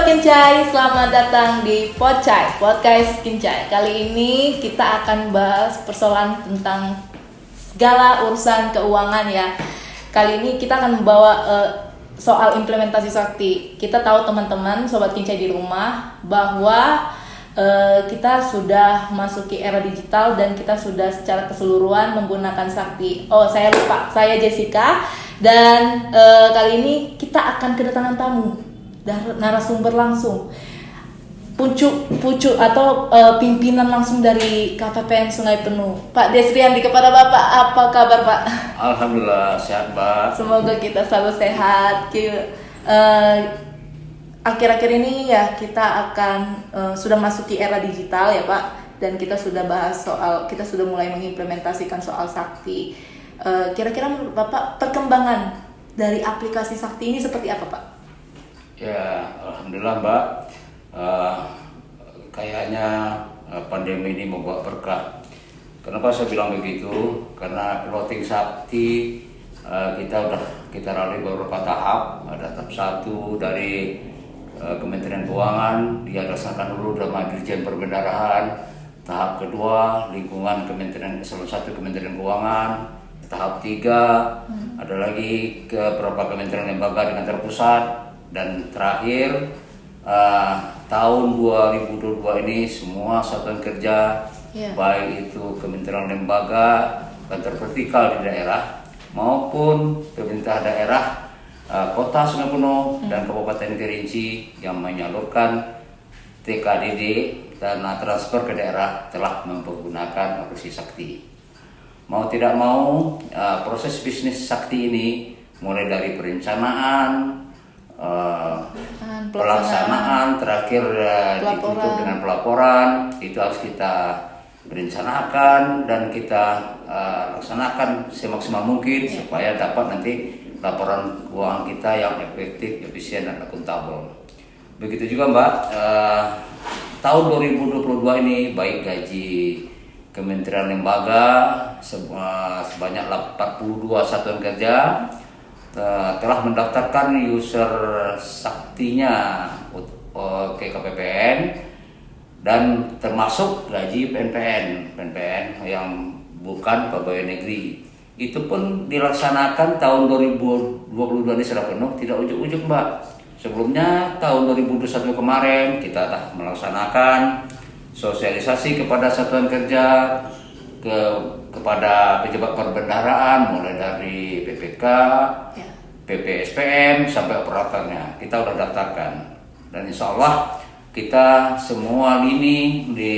Kincai, selamat datang di Podcast Kincai. Kali ini kita akan bahas persoalan tentang segala urusan keuangan ya. Kali ini kita akan membawa soal implementasi sakti. Kita tahu teman-teman Sobat Kincai di rumah bahwa kita sudah masuki era digital dan kita sudah secara keseluruhan menggunakan sakti. Oh, saya lupa, saya Jessica dan kali ini kita akan kedatangan tamu. Narasumber langsung pucuk atau pimpinan langsung dari KPPN Sungai Penuh, Pak Desriandi. Kepada Bapak, apa kabar Pak? Alhamdulillah sehat Pak. Semoga kita selalu sehat. Akhir-akhir ini ya kita akan sudah masuki era digital ya Pak, dan kita sudah bahas kita sudah mulai mengimplementasikan soal sakti. Kira-kira menurut Bapak perkembangan dari aplikasi sakti ini seperti apa Pak? Ya, alhamdulillah Mbak. Kayaknya pandemi ini membawa berkah. Kenapa saya bilang begitu? Karena piloting sakti kita lalui beberapa tahap. Ada tahap 1 dari Kementerian Keuangan, dia laksanakan dulu sama Dirjen Perbendaharaan. Tahap kedua lingkungan Kementerian Eselon 1 Kementerian Keuangan. Tahap 3 ada lagi ke beberapa kementerian lembaga dengan terpusat. Dan terakhir tahun 2022 ini semua satuan kerja baik itu kementerian lembaga, kantor vertikal di daerah maupun pemerintah daerah, kota Sungai Penuh dan Kabupaten Kerinci yang menyalurkan TKDD dana transfer ke daerah telah mempergunakan aplikasi sakti. Mau tidak mau proses bisnis sakti ini mulai dari perencanaan, pelaksanaan, terakhir ditutup dengan pelaporan, itu harus kita rencanakan dan kita laksanakan semaksimal mungkin supaya dapat nanti laporan keuangan kita yang efektif, efisien dan akuntabel. Begitu juga Mbak, tahun 2022 ini baik gaji kementerian lembaga sebanyak 42 satuan kerja telah mendaftarkan user saktinya ke KPPN dan termasuk gaji PNPN yang bukan pegawai negeri. Itu pun dilaksanakan tahun 2022 ini secara penuh, tidak ujuk-ujuk Mbak. Sebelumnya tahun 2021 kemarin kita telah melaksanakan sosialisasi kepada satuan kerja kepada pejabat perbendaharaan mulai dari PPK, PPSPM sampai operatornya kita sudah daftarkan, dan insya Allah kita semua lini di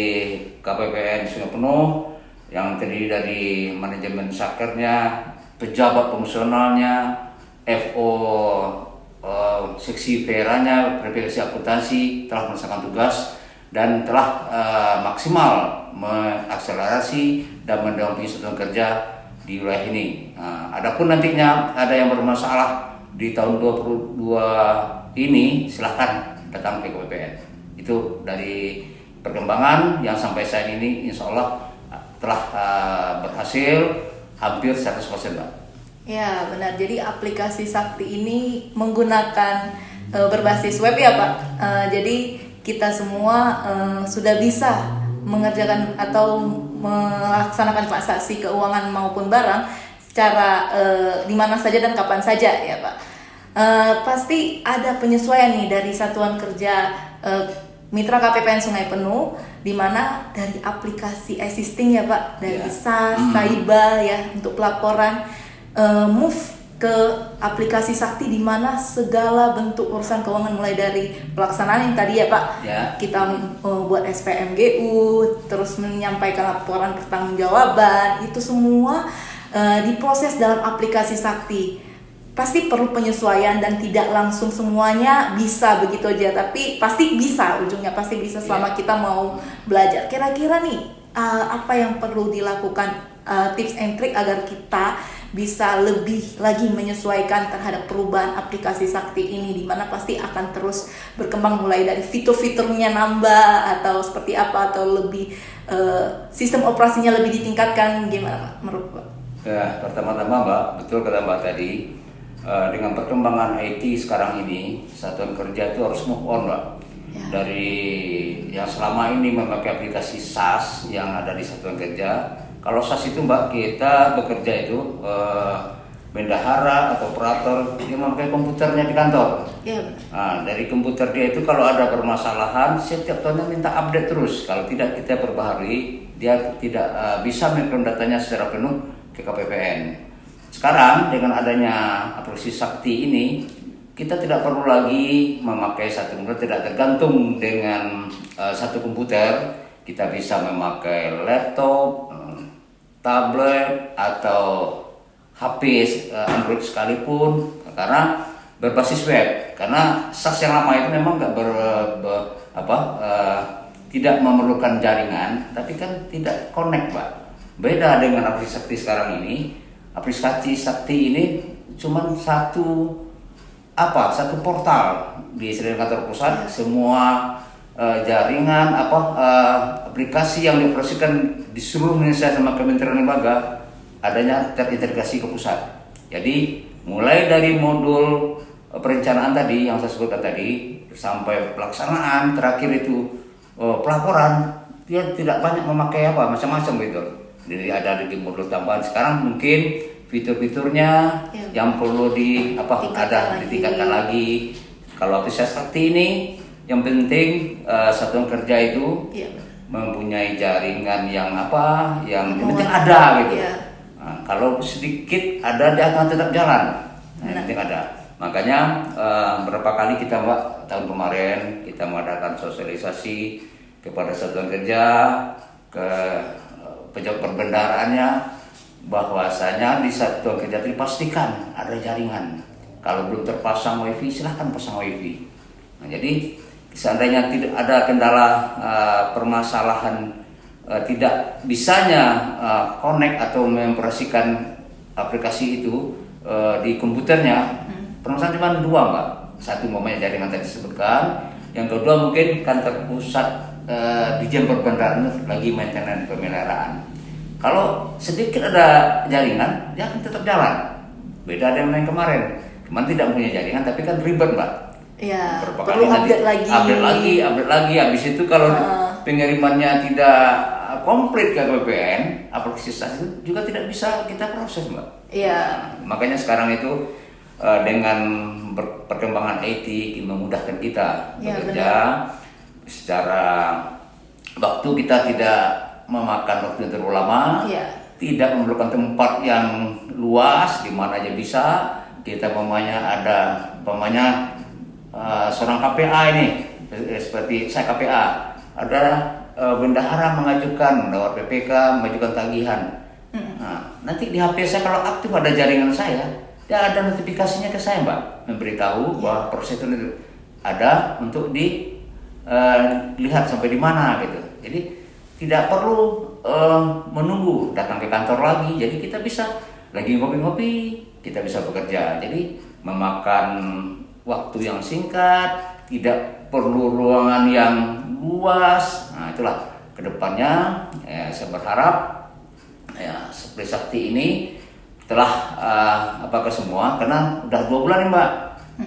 KPPN Sungai Penuh yang terdiri dari manajemen sakernya, pejabat fungsionalnya, FO seksi peranya, verifikasi akuntansi telah melaksanakan tugas dan telah maksimal mengakselerasi dan mendampingi satuan kerja di wilayah ini. Adapun nantinya ada yang bermasalah di tahun 2022 ini, silahkan datang ke KPPN. Itu dari perkembangan yang sampai saat ini insya Allah telah berhasil hampir 100% Mbak. Ya benar, jadi aplikasi sakti ini menggunakan berbasis web ya Pak. Jadi kita semua sudah bisa mengerjakan atau melaksanakan transaksi keuangan maupun barang secara di mana saja dan kapan saja ya Pak. Pasti ada penyesuaian nih dari satuan kerja mitra KPPN Sungai Penuh, di mana dari aplikasi existing ya Pak, dari SAS, Saiba ya untuk pelaporan, move ke aplikasi sakti di mana segala bentuk urusan keuangan mulai dari pelaksanaan yang tadi ya Pak, kita buat SPMGU, terus menyampaikan laporan pertanggungjawaban, itu semua diproses dalam aplikasi sakti. Pasti perlu penyesuaian dan tidak langsung semuanya bisa begitu aja, tapi pasti bisa, ujungnya pasti bisa selama kita mau belajar. Kira-kira nih apa yang perlu dilakukan, tips and trick agar kita bisa lebih lagi menyesuaikan terhadap perubahan aplikasi sakti ini, di mana pasti akan terus berkembang mulai dari fitur-fiturnya nambah atau seperti apa, atau lebih sistem operasinya lebih ditingkatkan, gimana Pak menurut Pak? Ya, pertama-tama Mbak, betul kata Mbak tadi, dengan perkembangan IT sekarang ini, satuan kerja itu harus move on Mbak. Ya. dari yang selama ini memakai aplikasi SAS yang ada di Satuan Kerja. Kalau SAS itu Mbak, kita bekerja itu bendahara atau operator dia memakai komputernya di kantor. Iya. Nah, dari komputer dia itu kalau ada permasalahan setiap tahunnya minta update terus. Kalau tidak kita perbaharui, dia tidak bisa merekam datanya secara penuh ke KPPN. Sekarang dengan adanya aplikasi Sakti ini, kita tidak perlu lagi memakai satu komputer, tidak tergantung dengan satu komputer. Kita bisa memakai laptop, tablet atau HP Android sekalipun, karena berbasis web. Karena SAS yang lama itu memang nggak tidak memerlukan jaringan, tapi kan tidak connect, Pak. Beda dengan aplikasi Sakti sekarang ini. Aplikasi Sakti ini cuma satu portal di seluruh kantor pusat. Semua jaringan aplikasi yang dioperasikan di seluruh Indonesia sama Kementerian Lembaga adanya terintegrasi ke pusat. Jadi mulai dari modul perencanaan tadi yang saya sebutkan tadi sampai pelaksanaan terakhir itu pelaporan, dia tidak banyak memakai macam-macam gitu. Jadi ada di modul tambahan sekarang mungkin fitur-fiturnya yang perlu ditingkatkan lagi. Kalau aplikasi Sakti ini yang penting Satuan Kerja itu mempunyai jaringan yang penting ada gitu. Nah, kalau sedikit ada dia akan tetap jalan. Yang penting ada. Makanya beberapa kali kita tahun kemarin kita mengadakan sosialisasi kepada Satuan Kerja, ke pejabat perbendaharaannya, bahwasanya di Satuan Kerja dipastikan ada jaringan. Kalau belum terpasang wifi silahkan pasang wifi. Nah, jadi seandainya tidak ada kendala permasalahan tidak bisanya connect atau mengoperasikan aplikasi itu di komputernya, permasalahan cuma dua, Mbak. Satu umpamanya jaringan tadi disebutkan, yang kedua mungkin kantor pusat Dijen Perbendaharaan lagi maintenance pemeliharaan. Kalau sedikit ada jaringan, dia akan tetap jalan. Beda dengan yang kemarin, cuman tidak punya jaringan tapi kan ribet, Mbak. Iya. Perlu update lagi. Habis itu kalau pengirimannya tidak komplit ke KPPN, aplikasi SAS itu juga tidak bisa kita proses, Mbak. Iya. Makanya sekarang itu dengan perkembangan IT memudahkan kita bekerja secara waktu, kita tidak memakan waktu yang terlalu lama, tidak memerlukan tempat yang luas, di mana aja bisa. Kita ada seorang KPA ini, seperti saya KPA, ada bendahara mengajukan lewat PPK, mengajukan tagihan. Nah, nanti di HP saya kalau aktif ada jaringan saya, dia ada notifikasinya ke saya, Mbak, memberitahu bahwa proses itu ada untuk dilihat sampai di mana gitu. Jadi tidak perlu menunggu datang ke kantor lagi. Jadi kita bisa lagi ngopi-ngopi, kita bisa bekerja. Jadi memakan waktu yang singkat, tidak perlu ruangan yang luas. Nah, itulah kedepannya saya berharap seperti Sakti ini telah ke semua, karena udah 2 bulan nih, Mbak,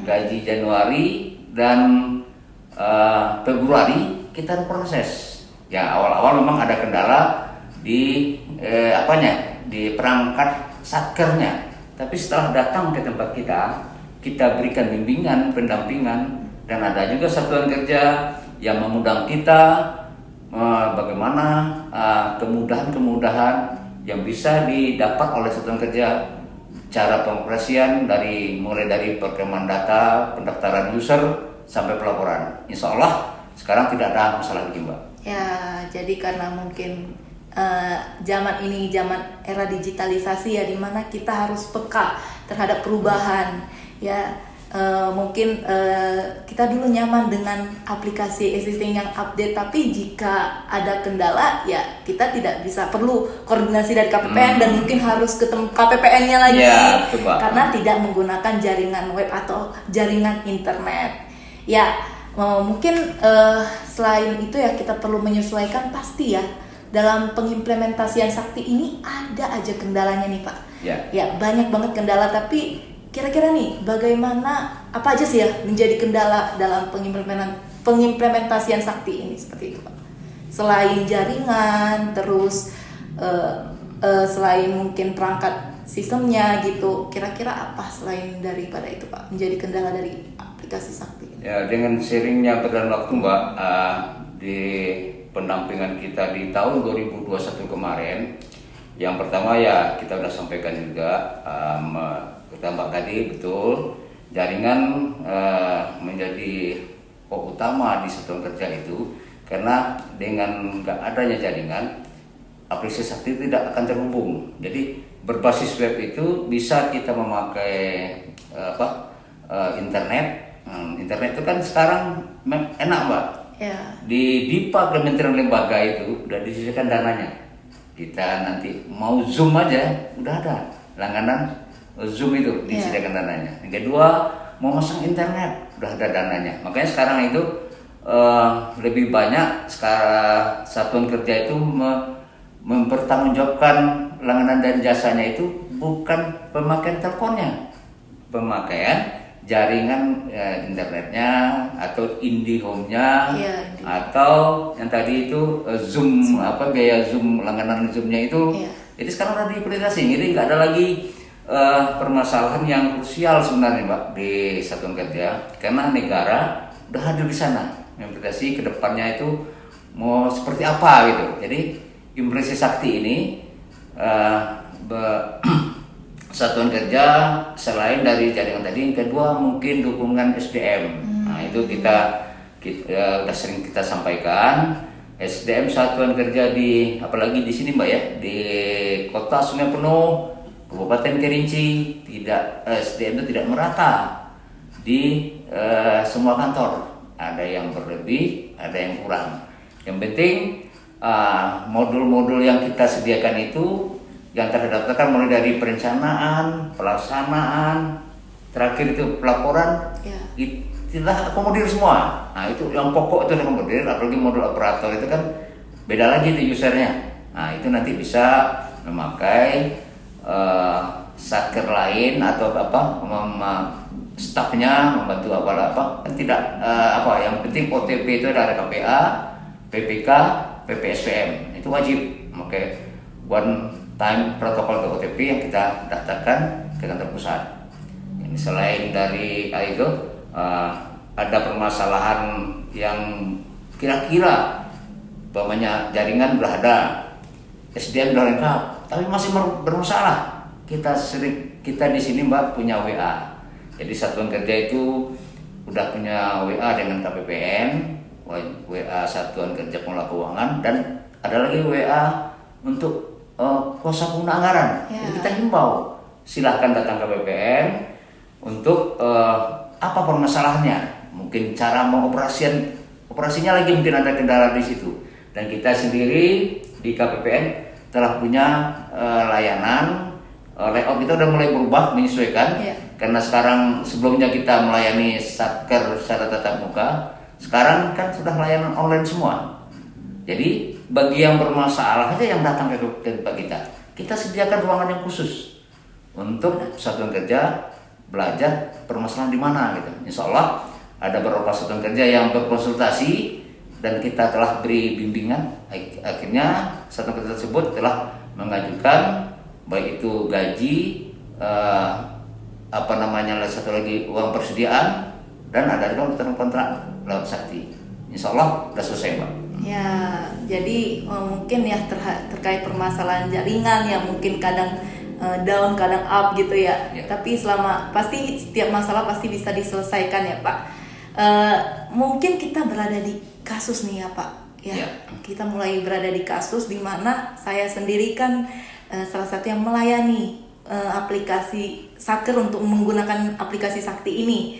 gaji Januari dan Februari kita proses. Ya, awal-awal memang ada kendala di di perangkat satkernya, tapi setelah datang ke tempat kita berikan bimbingan, pendampingan, dan ada juga Satuan Kerja yang mengundang kita bagaimana kemudahan-kemudahan yang bisa didapat oleh Satuan Kerja, cara pengoperasian mulai dari perkembangan data, pendaftaran user sampai pelaporan. Insya Allah sekarang tidak ada masalah lagi, Mbak. Ya, jadi karena mungkin zaman ini zaman era digitalisasi ya, dimana kita harus peka terhadap perubahan ya. Mungkin kita dulu nyaman dengan aplikasi existing yang update, tapi jika ada kendala ya kita tidak bisa, perlu koordinasi dari KPPN dan mungkin harus ketemu KPPN-nya lagi karena tidak menggunakan jaringan web atau jaringan internet. Ya, mungkin selain itu ya kita perlu menyesuaikan, pasti ya dalam pengimplementasian Sakti ini ada aja kendalanya nih, Pak. Ya, banyak banget kendala, tapi kira-kira nih bagaimana, apa aja sih ya menjadi kendala dalam pengimplementasian sakti ini seperti itu Pak. Selain jaringan, terus selain mungkin perangkat sistemnya gitu, kira-kira apa selain daripada itu Pak menjadi kendala dari aplikasi sakti ini? Ya, dengan sharingnya berjalan waktu Mbak, di pendampingan kita di tahun 2021 kemarin, yang pertama ya kita sudah sampaikan juga, kata Mbak tadi betul, jaringan menjadi pokok utama di satuan kerja itu, karena dengan nggak adanya jaringan, aplikasi sakti tidak akan terhubung. Jadi berbasis web itu bisa kita memakai internet. Internet itu kan sekarang enak Mbak. Ya. Di DIPA Kementerian Lembaga itu udah disediakan dananya. Kita nanti mau Zoom aja udah ada langganan Zoom itu disediakan dananya. Yang kedua mau masang internet udah ada dananya. Makanya sekarang itu lebih banyak sekarang satuan kerja itu mempertanggungjawabkan langganan dan jasanya itu bukan pemakaian teleponnya, pemakaian jaringan internetnya atau IndiHome-nya, atau yang tadi itu Zoom, biaya Zoom, langganan Zoom-nya itu. Jadi sekarang udah diaplikasi, jadi nggak ada lagi permasalahan yang krusial sebenarnya Mbak di satuan kerja, karena negara udah hadir di sana implementasi kedepannya itu mau seperti apa gitu. Jadi implementasi sakti ini satuan kerja selain dari jaringan tadi, yang kedua mungkin dukungan SDM. Nah itu kita udah sering kita sampaikan, SDM satuan kerja di apalagi di sini Mbak ya, di kota Sungai Penuh, Kabupaten Kerinci, tidak SDM itu tidak merata di semua kantor. Ada yang berlebih, ada yang kurang. Yang penting modul-modul yang kita sediakan itu yang terdaftarkan mulai dari perencanaan, pelaksanaan, terakhir itu pelaporan, itulah akomodir semua. Nah itu yang pokok itu akomodir, apalagi modul operator itu kan beda lagi itu usernya. Nah itu nanti bisa memakai satker lain atau stafnya membantu apa kan tidak yang penting OTP itu ada KPA, PPK, PPSPM itu wajib memakai one time protokol OTP yang kita daftarkan ke kantor pusat. Ini selain dari itu ada permasalahan yang kira-kira umpamanya jaringan sudah ada, SDM sudah lengkap, tapi masih bermasalah. Kita di sini Mbak punya WA. Jadi satuan kerja itu udah punya WA dengan KPPN, WA Satuan Kerja Pengelola Keuangan, dan ada lagi WA untuk kuasa pengguna anggaran. Jadi kita himbau silahkan datang ke KPPN untuk apa permasalahannya, mungkin cara operasinya lagi mungkin ada kendala di situ. Dan kita sendiri di KPPN telah punya layanan layout kita udah mulai berubah menyesuaikan. Karena sekarang sebelumnya kita melayani satker secara tatap muka, sekarang kan sudah layanan online semua. Jadi bagi yang bermasalah aja yang datang ke tempat kita sediakan ruangan yang khusus untuk satuan kerja belajar permasalahan di mana gitu. Insya Allah ada beberapa satuan kerja yang berkonsultasi dan kita telah beri bimbingan. Akhirnya satuan kerja tersebut telah mengajukan baik itu gaji, satu lagi uang persediaan, dan ada juga kontrak lewat sakti. Insya Allah sudah selesai Mbak. Ya, jadi mungkin ya terkait permasalahan jaringan yang mungkin kadang down, kadang up gitu ya. Tapi pasti setiap masalah pasti bisa diselesaikan ya Pak. Mungkin kita berada di kasus nih ya Pak. Kita mulai berada di kasus di mana saya sendiri kan salah satu yang melayani aplikasi Saker untuk menggunakan aplikasi sakti ini.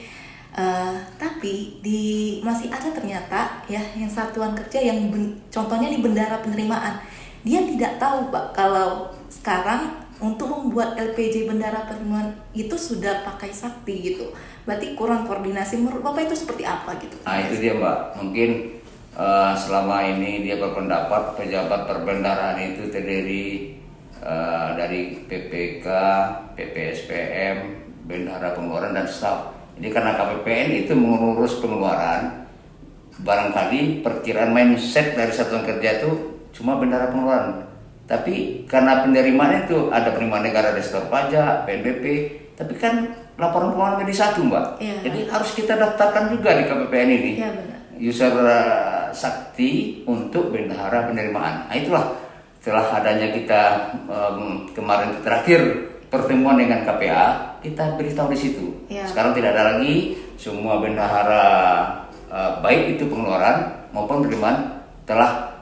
Tapi masih ada ternyata ya yang satuan kerja yang contohnya di bendara penerimaan, dia tidak tahu Pak kalau sekarang untuk membuat LPJ bendara penerimaan itu sudah pakai sakti gitu. Berarti kurang koordinasi. Menurut Bapak itu seperti apa gitu? Nah itu dia Mbak, mungkin selama ini dia berpendapat pejabat perbendaraan itu terdiri dari PPK, PPSPM, bendahara pengeluaran dan staf. Jadi karena KPPN itu mengurus pengeluaran, barangkali perkiraan mindset dari satuan kerja itu cuma bendahara pengeluaran. Tapi karena penerimaan itu ada penerimaan negara, restoran pajak, PNBP, tapi kan laporan keuangan menjadi satu, Mbak. Iya. Jadi harus kita daftarkan juga di KPPN ini. Iya, benar. User sakti untuk bendahara penerimaan. Nah, itulah setelah adanya kita kemarin terakhir pertemuan dengan KPA, kita beritahu di situ. Ya. Sekarang tidak ada lagi, semua bendahara baik itu pengeluaran maupun penerimaan telah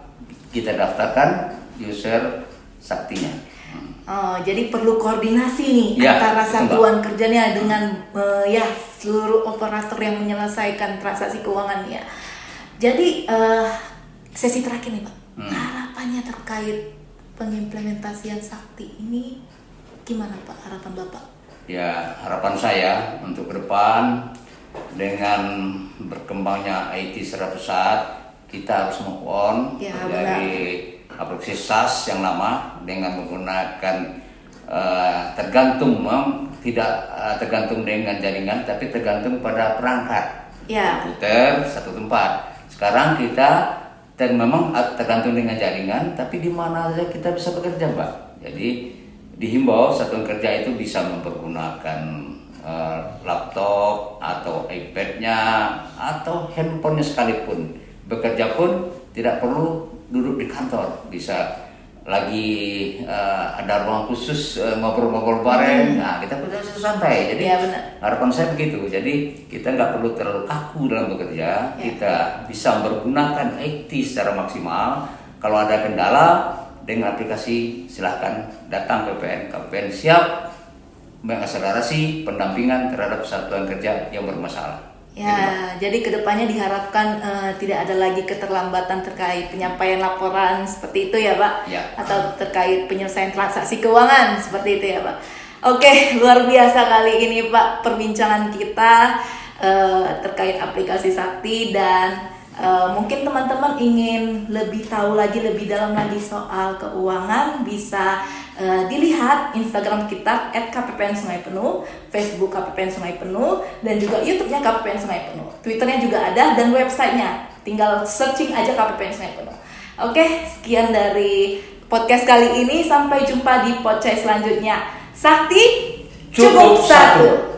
kita daftarkan user saktinya. Oh, jadi perlu koordinasi nih Ya, antara betul, satuan kerjanya dengan ya seluruh operator yang menyelesaikan transaksi keuangan ya. Jadi sesi terakhir nih Pak, harapannya terkait pengimplementasian sakti ini gimana Pak, harapan Bapak? Ya, harapan saya untuk ke depan dengan berkembangnya IT secara pesat, kita harus move on Ya, dari aplikasi SaaS yang lama dengan menggunakan tidak tergantung dengan jaringan, tapi tergantung pada perangkat Ya. komputer satu tempat. Sekarang kita memang tergantung dengan jaringan, tapi di mana saja kita bisa bekerja, Mbak. Jadi dihimbau satuan kerja itu bisa mempergunakan laptop atau iPad-nya atau handphonenya sekalipun. Bekerja pun tidak perlu duduk di kantor, bisa lagi ada ruang khusus ngobrol-ngobrol bareng. Nah, kita bisa santai. Jadi Ya, benar. harapan saya begitu. Jadi kita nggak perlu terlalu kaku dalam bekerja. Ya. Kita bisa mempergunakan IT secara maksimal. Kalau ada kendala dengan aplikasi, silahkan datang ke KPPN. KPPN siap mengakselerasi pendampingan terhadap satuan kerja yang bermasalah. Ya, jadi kedepannya diharapkan tidak ada lagi keterlambatan terkait penyampaian laporan seperti itu ya Pak, Ya. atau terkait penyelesaian transaksi keuangan seperti itu ya Pak. Oke, luar biasa kali ini Pak perbincangan kita terkait aplikasi Sakti, dan mungkin teman-teman ingin lebih tahu lagi lebih dalam lagi soal keuangan, bisa dilihat Instagram kita @KPPN Sungai Penuh, Facebook KPPN Sungai Penuh, dan juga YouTube-nya KPPN Sungai Penuh. Twitternya juga ada, dan websitenya tinggal searching aja KPPN Sungai Penuh. Oke, sekian dari podcast kali ini. Sampai jumpa di podcast selanjutnya. Sakti cukup satu.